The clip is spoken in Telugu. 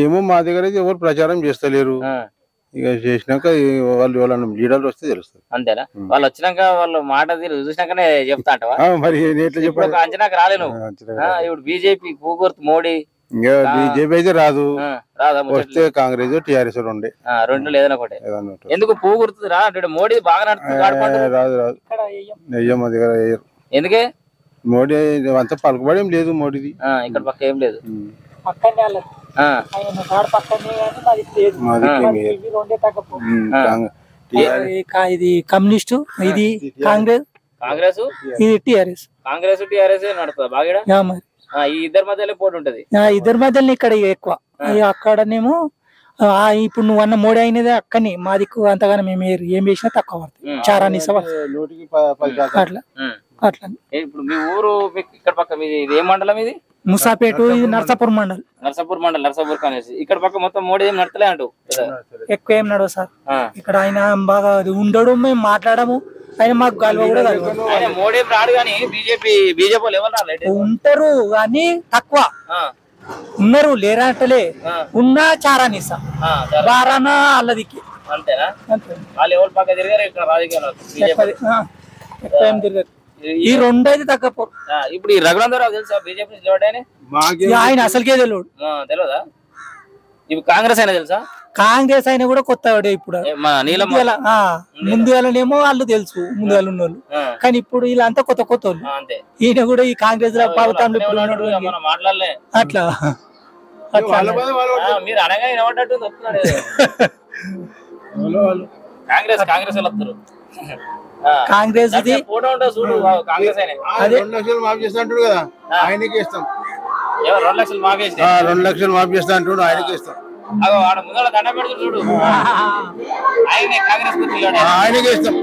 ఏమో మా దగ్గర అయితే ఎవరు ప్రచారం చేస్తలేరు. ఇక చేసినాక వాళ్ళు ఎవరన్నా లీడర్లు వస్తే తెలుస్తుంది. అంతేనా? వాళ్ళు వచ్చినాక వాళ్ళు మాట తీరు చూసినాకనే చెప్తా అంటవా? మరి ఎట్లా చెప్పాలి? ఒక అంచనాకు రాలేను. ఇప్పుడు బీజేపీ పూగుర్తు మోడీ ఇంకా బీజేపీ అయితే రాదు. రాదా? వస్తే కాంగ్రెస్ టీఆర్ఎస్ ఉండే రెండు ఏదైనా ఒకటే. ఎందుకు పువ్వు గుర్తు రా అంటే మోడీ బాగా నడుస్తుంది. రాదు రాదు అయ్యో మా దగ్గర వేయరు. ఎందుకే? మోడీ అంతా పలుకుబడి ఏం లేదు మోడీది. ఇక్కడ పక్క ఏం లేదు. ఇది కమ్యూనిస్టు, ఇది కాంగ్రెస్, కాంగ్రెస్ ఇది టిఆర్ఎస్. కాంగ్రెస్ టిఆర్ఎస్ నడుతుంది బాగా. ఈ ఇద్దరి మధ్యలో పోటీ ఉంటది. ఇద్దరి మధ్యలో ఇక్కడ ఎక్కువ. అక్కడనేమో ఇప్పుడు నువ్వు అన్న మోడీ అయినది అక్కని మా దిక్కు అంతగానే మేము ఏం చేసినా తక్కువ పడుతుంది. చారాని అట్లా అట్లా. ఇప్పుడు మీ ఊరు ఇక్కడ పక్క మీది ఏ మండలం? ఇది ముసాపేట, ఇది నర్సాపూర్ మండల్. నర్సాపూర్ మండల్, నర్సాపూర్ కానేసి. ఇక్కడ పక్క మొత్తం మోడీ ఏం నడతలే అంటూ ఎక్కువ ఏం నడవు సార్. ఇక్కడ ఆయన బాగా ఉండడు, మేము మాట్లాడము, ఆయన మాకు గల్వ కూడా ఆయన మోడీ రాడు కానీ బీజేపీ వాళ్ళు ఎవరు రాలేదు. ఉంటారు కానీ తక్కువ ఉన్నారు, లేరా అంటలే. ఉన్నా చారానిసా బారానా అల్లదికి. అంతేనా? వాళ్ళు ఎవరు పక్క తిరిగారు ఇక్కడ రాజకీయాలు? ఎక్కువ ఏం తిరగదు. ఈ రెండు అయితే తగ్గపోరు. ఇప్పుడు ఈ రఘునందరావు తెలుసా బీజేపీ ఆయన అసలుకే తెలియదా? ఇప్పుడు కాంగ్రెస్ అయినా తెలుసా? కాంగ్రెస్ అయినా కూడా కొత్త ఇప్పుడు. ముందుగానేమో వాళ్ళు తెలుసు, ముందుగా ఉన్నోళ్ళు. కానీ ఇప్పుడు ఇలా అంతా కొత్త కొత్త వాళ్ళు. ఈయన కూడా ఈ కాంగ్రెస్ లో ప్రభుత్వంలో ఇప్పుడు మాట్లాడలే అట్లా మీరు అనగా వినబడ్డట్టు చెప్తున్నాడు. కాంగ్రెస్ వాళ్ళు వస్తారు. కాంగ్రెస్ ఫోటో ఉంటుంది చూడు. కాంగ్రెస్ అయినా 2 లక్షలు మాఫీ చేస్తా అంటాడు కదా, ఆయనకే ఇస్తాం. 2 లక్షలు మాఫీ చేస్తా, 2 లక్షలు మాఫీ చేస్తా అంటాడు, ఆయనకే ఇస్తాం. వాడు ముందర దండ పెడుతు చూడు, ఆయనే కాంగ్రెస్ ఆయనకే ఇస్తాం.